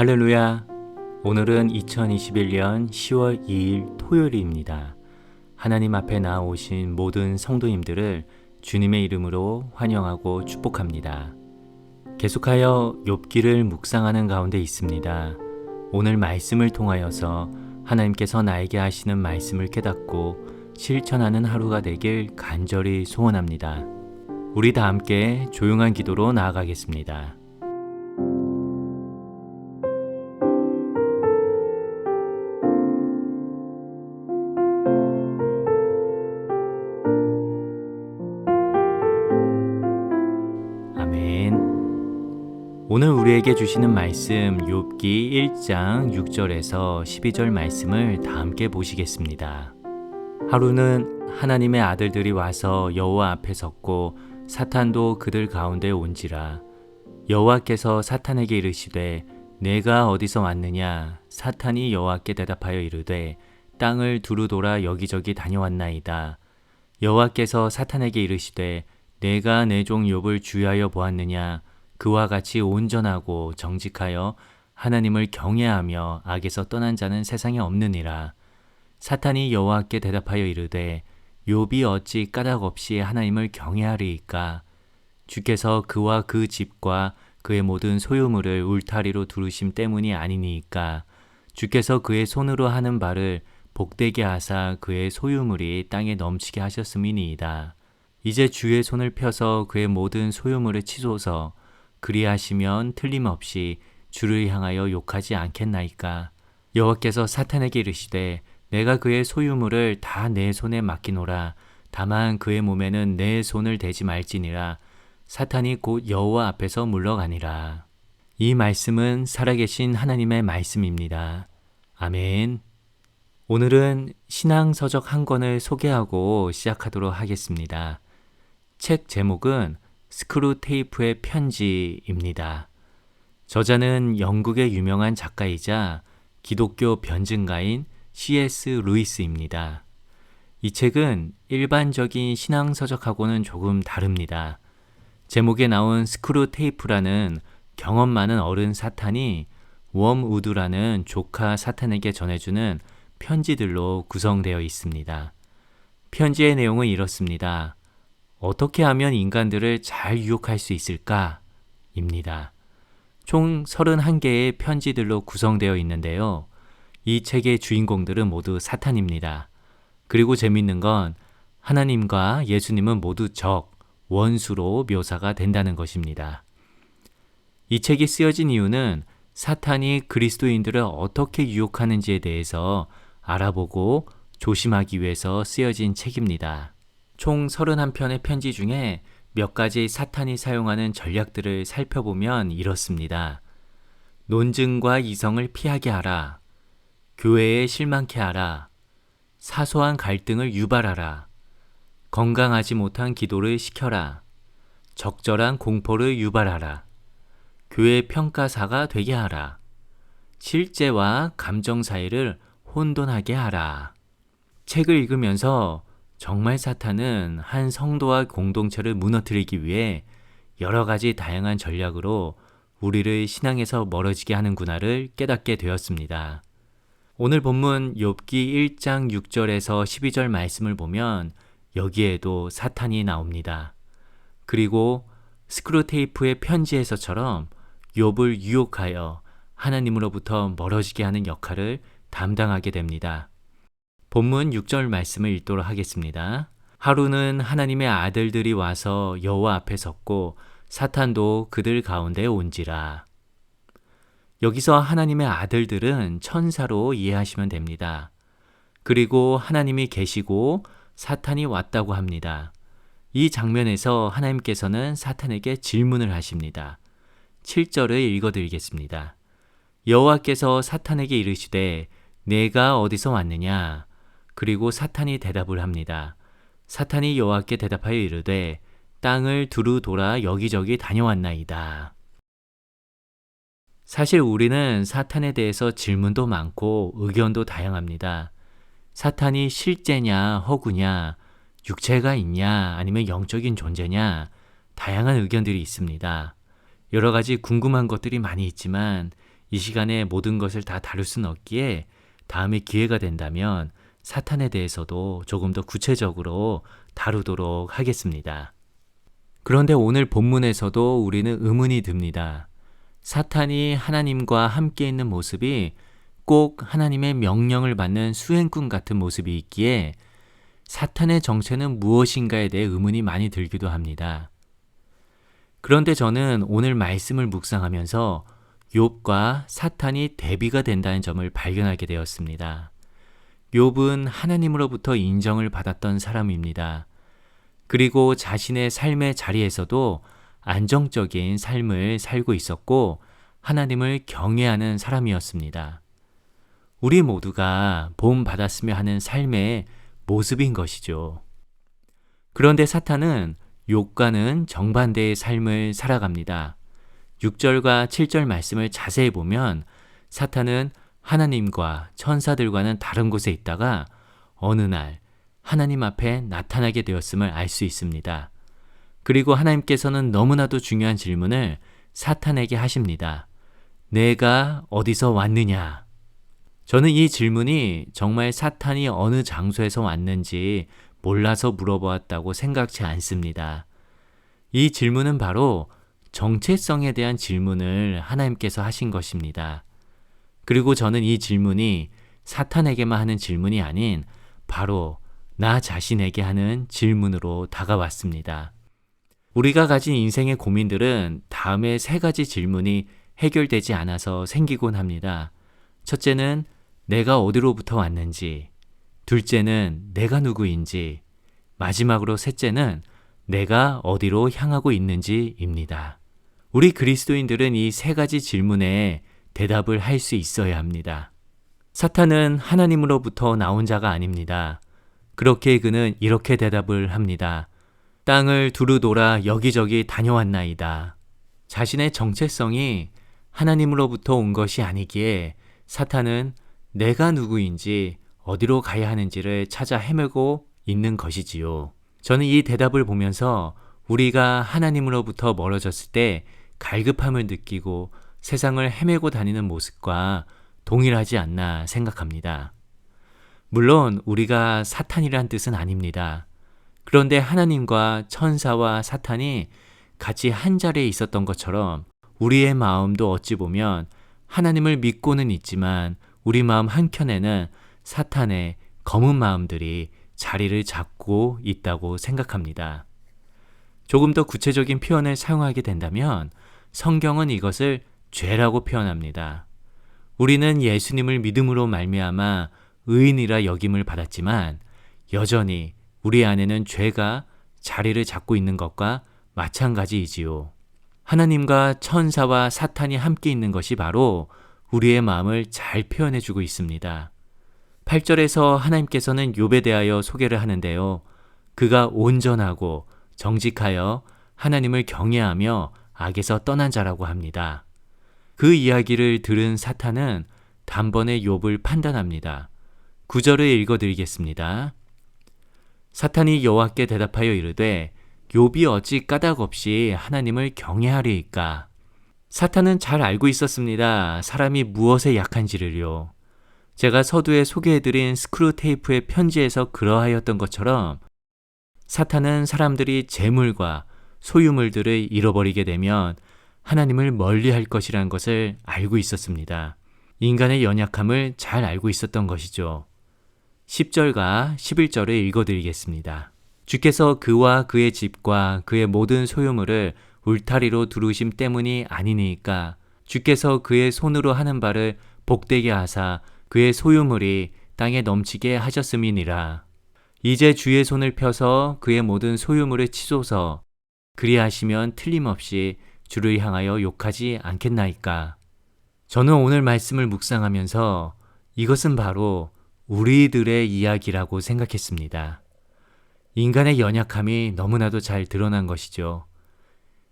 할렐루야! 오늘은 2021년 10월 2일 토요일입니다. 하나님 앞에 나아오신 모든 성도님들을 주님의 이름으로 환영하고 축복합니다. 계속하여 욥기를 묵상하는 가운데 있습니다. 오늘 말씀을 통하여서 하나님께서 나에게 하시는 말씀을 깨닫고 실천하는 하루가 되길 간절히 소원합니다. 우리 다 함께 조용한 기도로 나아가겠습니다. 아멘. 오늘 우리에게 주시는 말씀 욥기 1장 6절에서 12절 말씀을 다 함께 보시겠습니다. 하루는 하나님의 아들들이 와서 여호와 앞에 섰고 사탄도 그들 가운데 온지라. 여호와께서 사탄에게 이르시되 내가 어디서 왔느냐? 사탄이 여호와께 대답하여 이르되 땅을 두루 돌아 여기저기 다녀왔나이다. 여호와께서 사탄에게 이르시되 내가 내 종 욥을 주의하여 보았느냐? 그와 같이 온전하고 정직하여 하나님을 경외하며 악에서 떠난 자는 세상에 없느니라. 사탄이 여호와께 대답하여 이르되 욥이 어찌 까닭 없이 하나님을 경외하리이까? 주께서 그와 그 집과 그의 모든 소유물을 울타리로 두르심 때문이 아니니이까? 주께서 그의 손으로 하는 바를 복되게 하사 그의 소유물이 땅에 넘치게 하셨음이니이다. 이제 주의 손을 펴서 그의 모든 소유물을 치소서. 그리하시면 틀림없이 주를 향하여 욕하지 않겠나이까? 여호와께서 사탄에게 이르시되 내가 그의 소유물을 다 내 손에 맡기노라. 다만 그의 몸에는 내 손을 대지 말지니라. 사탄이 곧 여호와 앞에서 물러가니라. 이 말씀은 살아계신 하나님의 말씀입니다. 아멘. 오늘은 신앙서적 한 권을 소개하고 시작하도록 하겠습니다. 책 제목은 스크루테이프의 편지입니다. 저자는 영국의 유명한 작가이자 기독교 변증가인 C.S. 루이스입니다. 이 책은 일반적인 신앙서적하고는 조금 다릅니다. 제목에 나온 스크루테이프라는 경험 많은 어른 사탄이 웜우드라는 조카 사탄에게 전해주는 편지들로 구성되어 있습니다. 편지의 내용은 이렇습니다. 어떻게 하면 인간들을 잘 유혹할 수 있을까? 입니다. 총 31개의 편지들로 구성되어 있는데요. 이 책의 주인공들은 모두 사탄입니다. 그리고 재밌는 건 하나님과 예수님은 모두 적, 원수로 묘사가 된다는 것입니다. 이 책이 쓰여진 이유는 사탄이 그리스도인들을 어떻게 유혹하는지에 대해서 알아보고 조심하기 위해서 쓰여진 책입니다. 총 31편의 편지 중에 몇 가지 사탄이 사용하는 전략들을 살펴보면 이렇습니다. 논증과 이성을 피하게 하라. 교회에 실망케 하라. 사소한 갈등을 유발하라. 건강하지 못한 기도를 시켜라. 적절한 공포를 유발하라. 교회 평가사가 되게 하라. 실제와 감정 사이를 혼돈하게 하라. 책을 읽으면서 정말 사탄은 한 성도와 공동체를 무너뜨리기 위해 여러 가지 다양한 전략으로 우리를 신앙에서 멀어지게 하는구나를 깨닫게 되었습니다. 오늘 본문 욥기 1장 6절에서 12절 말씀을 보면 여기에도 사탄이 나옵니다. 그리고 스크루테이프의 편지에서처럼 욥을 유혹하여 하나님으로부터 멀어지게 하는 역할을 담당하게 됩니다. 본문 6절 말씀을 읽도록 하겠습니다. 하루는 하나님의 아들들이 와서 여호와 앞에 섰고 사탄도 그들 가운데 온지라. 여기서 하나님의 아들들은 천사로 이해하시면 됩니다. 그리고 하나님이 계시고 사탄이 왔다고 합니다. 이 장면에서 하나님께서는 사탄에게 질문을 하십니다. 7절을 읽어드리겠습니다. 여호와께서 사탄에게 이르시되 내가 어디서 왔느냐? 그리고 사탄이 대답을 합니다. 사탄이 여호와께 대답하여 이르되 땅을 두루 돌아 여기저기 다녀왔나이다. 사실 우리는 사탄에 대해서 질문도 많고 의견도 다양합니다. 사탄이 실제냐 허구냐, 육체가 있냐 아니면 영적인 존재냐, 다양한 의견들이 있습니다. 여러 가지 궁금한 것들이 많이 있지만 이 시간에 모든 것을 다 다룰 수는 없기에 다음에 기회가 된다면 사탄에 대해서도 조금 더 구체적으로 다루도록 하겠습니다. 그런데 오늘 본문에서도 우리는 의문이 듭니다. 사탄이 하나님과 함께 있는 모습이 꼭 하나님의 명령을 받는 수행꾼 같은 모습이 있기에 사탄의 정체는 무엇인가에 대해 의문이 많이 들기도 합니다. 그런데 저는 오늘 말씀을 묵상하면서 욥과 사탄이 대비가 된다는 점을 발견하게 되었습니다. 욥은 하나님으로부터 인정을 받았던 사람입니다. 그리고 자신의 삶의 자리에서도 안정적인 삶을 살고 있었고 하나님을 경외하는 사람이었습니다. 우리 모두가 본받았으며 하는 삶의 모습인 것이죠. 그런데 사탄은 욥과는 정반대의 삶을 살아갑니다. 6절과 7절 말씀을 자세히 보면 사탄은 하나님과 천사들과는 다른 곳에 있다가 어느 날 하나님 앞에 나타나게 되었음을 알 수 있습니다. 그리고 하나님께서는 너무나도 중요한 질문을 사탄에게 하십니다. 내가 어디서 왔느냐? 저는 이 질문이 정말 사탄이 어느 장소에서 왔는지 몰라서 물어보았다고 생각지 않습니다. 이 질문은 바로 정체성에 대한 질문을 하나님께서 하신 것입니다. 그리고 저는 이 질문이 사탄에게만 하는 질문이 아닌 바로 나 자신에게 하는 질문으로 다가왔습니다. 우리가 가진 인생의 고민들은 다음에 3가지 질문이 해결되지 않아서 생기곤 합니다. 첫째는 내가 어디로부터 왔는지, 둘째는 내가 누구인지, 마지막으로 셋째는 내가 어디로 향하고 있는지입니다. 우리 그리스도인들은 이 3가지 질문에 대답을 할 수 있어야 합니다. 사탄은 하나님으로부터 나온 자가 아닙니다. 그렇게 그는 이렇게 대답을 합니다. 땅을 두루 돌아 여기저기 다녀왔나이다. 자신의 정체성이 하나님으로부터 온 것이 아니기에 사탄은 내가 누구인지 어디로 가야 하는지를 찾아 헤매고 있는 것이지요. 저는 이 대답을 보면서 우리가 하나님으로부터 멀어졌을 때 갈급함을 느끼고 세상을 헤매고 다니는 모습과 동일하지 않나 생각합니다. 물론 우리가 사탄이란 뜻은 아닙니다. 그런데 하나님과 천사와 사탄이 같이 한 자리에 있었던 것처럼 우리의 마음도 어찌 보면 하나님을 믿고는 있지만 우리 마음 한켠에는 사탄의 검은 마음들이 자리를 잡고 있다고 생각합니다. 조금 더 구체적인 표현을 사용하게 된다면 성경은 이것을 죄라고 표현합니다. 우리는 예수님을 믿음으로 말미암아 의인이라 여김을 받았지만 여전히 우리 안에는 죄가 자리를 잡고 있는 것과 마찬가지이지요. 하나님과 천사와 사탄이 함께 있는 것이 바로 우리의 마음을 잘 표현해주고 있습니다. 8절에서 하나님께서는 욥에 대하여 소개를 하는데요. 그가 온전하고 정직하여 하나님을 경외하며 악에서 떠난 자라고 합니다. 그 이야기를 들은 사탄은 단번에 욥을 판단합니다. 9절을 읽어드리겠습니다. 사탄이 여호와께 대답하여 이르되 욥이 어찌 까닭 없이 하나님을 경외하리이까? 사탄은 잘 알고 있었습니다. 사람이 무엇에 약한지를요. 제가 서두에 소개해드린 스크루테이프의 편지에서 그러하였던 것처럼 사탄은 사람들이 재물과 소유물들을 잃어버리게 되면 하나님을 멀리할 것이라는 것을 알고 있었습니다. 인간의 연약함을 잘 알고 있었던 것이죠. 10절과 11절을 읽어드리겠습니다. 주께서 그와 그의 집과 그의 모든 소유물을 울타리로 두르심 때문이 아니니까 주께서 그의 손으로 하는 바를 복되게 하사 그의 소유물이 땅에 넘치게 하셨음이니라. 이제 주의 손을 펴서 그의 모든 소유물을 치소서. 그리하시면 틀림없이 주를 향하여 욕하지 않겠나이까. 저는 오늘 말씀을 묵상하면서 이것은 바로 우리들의 이야기라고 생각했습니다. 인간의 연약함이 너무나도 잘 드러난 것이죠.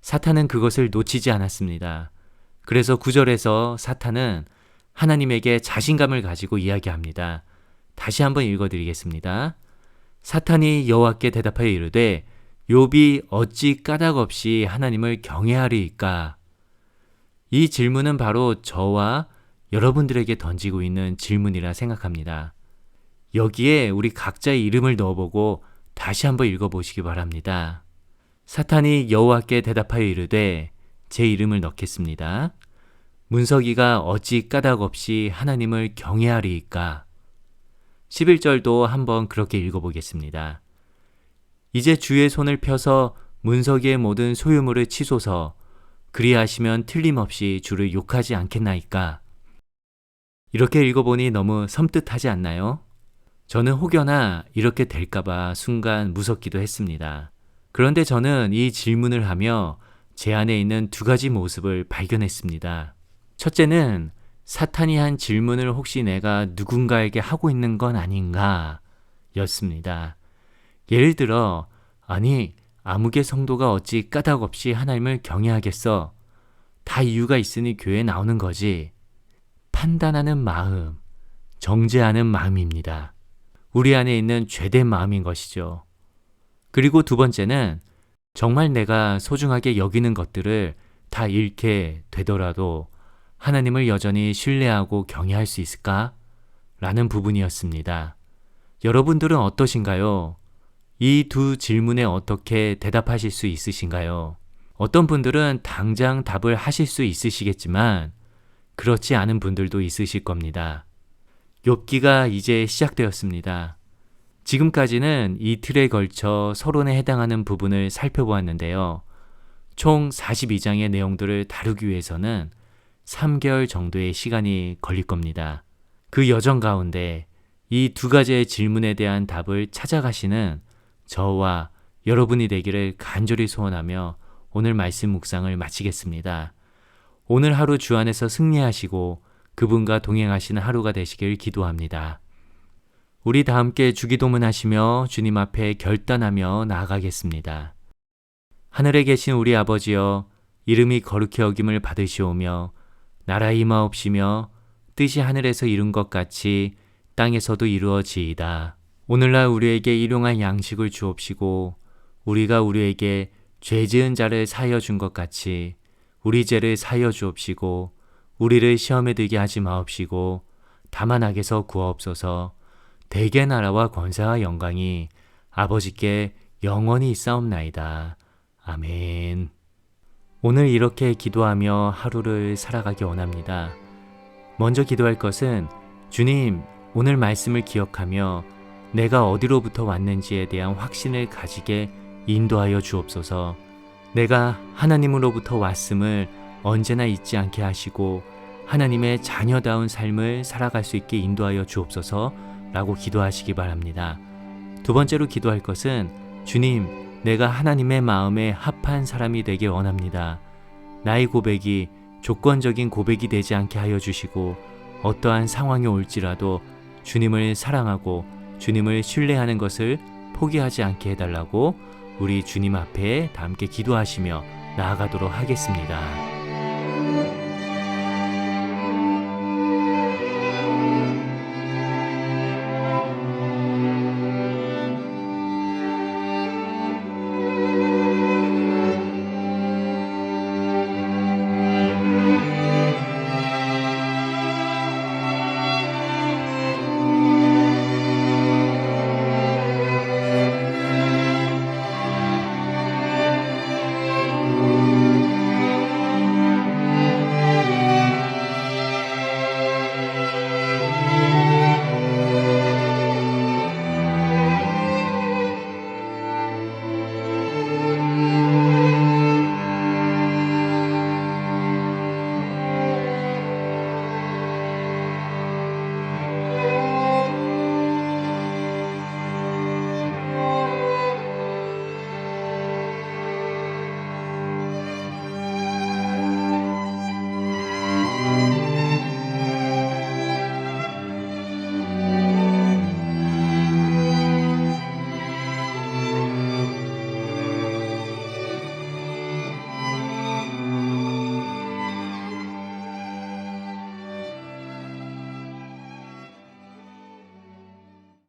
사탄은 그것을 놓치지 않았습니다. 그래서 9절에서 사탄은 하나님에게 자신감을 가지고 이야기합니다. 다시 한번 읽어드리겠습니다. 사탄이 여호와께 대답하여 이르되 욥이 어찌 까닭 없이 하나님을 경외하리이까? 이 질문은 바로 저와 여러분들에게 던지고 있는 질문이라 생각합니다. 여기에 우리 각자의 이름을 넣어보고 다시 한번 읽어보시기 바랍니다. 사탄이 여호와께 대답하여 이르되 제 이름을 넣겠습니다. 문석이가 어찌 까닭 없이 하나님을 경외하리이까? 11절도 한번 그렇게 읽어보겠습니다. 이제 주의 손을 펴서 문석이의 모든 소유물을 치소서. 그리하시면 틀림없이 주를 욕하지 않겠나이까? 이렇게 읽어보니 너무 섬뜩하지 않나요? 저는 혹여나 이렇게 될까봐 순간 무섭기도 했습니다. 그런데 저는 이 질문을 하며 제 안에 있는 두 가지 모습을 발견했습니다. 첫째는 사탄이 한 질문을 혹시 내가 누군가에게 하고 있는 건 아닌가 였습니다. 예를 들어, 아니, 아무개 성도가 어찌 까닭 없이 하나님을 경외하겠어? 다 이유가 있으니 교회에 나오는 거지. 판단하는 마음, 정죄하는 마음입니다. 우리 안에 있는 죄된 마음인 것이죠. 그리고 두 번째는 정말 내가 소중하게 여기는 것들을 다 잃게 되더라도 하나님을 여전히 신뢰하고 경외할 수 있을까? 라는 부분이었습니다. 여러분들은 어떠신가요? 이 두 질문에 어떻게 대답하실 수 있으신가요? 어떤 분들은 당장 답을 하실 수 있으시겠지만 그렇지 않은 분들도 있으실 겁니다. 욥기가 이제 시작되었습니다. 지금까지는 이틀에 걸쳐 서론에 해당하는 부분을 살펴보았는데요. 총 42장의 내용들을 다루기 위해서는 3개월 정도의 시간이 걸릴 겁니다. 그 여정 가운데 이 두 가지의 질문에 대한 답을 찾아가시는 저와 여러분이 되기를 간절히 소원하며 오늘 말씀 묵상을 마치겠습니다. 오늘 하루 주 안에서 승리하시고 그분과 동행하시는 하루가 되시길 기도합니다. 우리 다 함께 주기도문 하시며 주님 앞에 결단하며 나아가겠습니다. 하늘에 계신 우리 아버지여, 이름이 거룩히 여김을 받으시오며 나라의 임하옵시며 뜻이 하늘에서 이룬 것 같이 땅에서도 이루어지이다. 오늘날 우리에게 일용할 양식을 주옵시고 우리가 우리에게 죄 지은 자를 사하여 준 것 같이 우리 죄를 사하여 주옵시고 우리를 시험에 들게 하지 마옵시고 다만 악에서 구하옵소서. 대개 나라와 권세와 영광이 아버지께 영원히 있사옵나이다. 아멘. 오늘 이렇게 기도하며 하루를 살아가기 원합니다. 먼저 기도할 것은 주님, 오늘 말씀을 기억하며 내가 어디로부터 왔는지에 대한 확신을 가지게 인도하여 주옵소서. 내가 하나님으로부터 왔음을 언제나 잊지 않게 하시고 하나님의 자녀다운 삶을 살아갈 수 있게 인도하여 주옵소서 라고 기도하시기 바랍니다. 두 번째로 기도할 것은 주님, 내가 하나님의 마음에 합한 사람이 되길 원합니다. 나의 고백이 조건적인 고백이 되지 않게 하여 주시고 어떠한 상황이 올지라도 주님을 사랑하고 주님을 신뢰하는 것을 포기하지 않게 해달라고 우리 주님 앞에 다 함께 기도하시며 나아가도록 하겠습니다.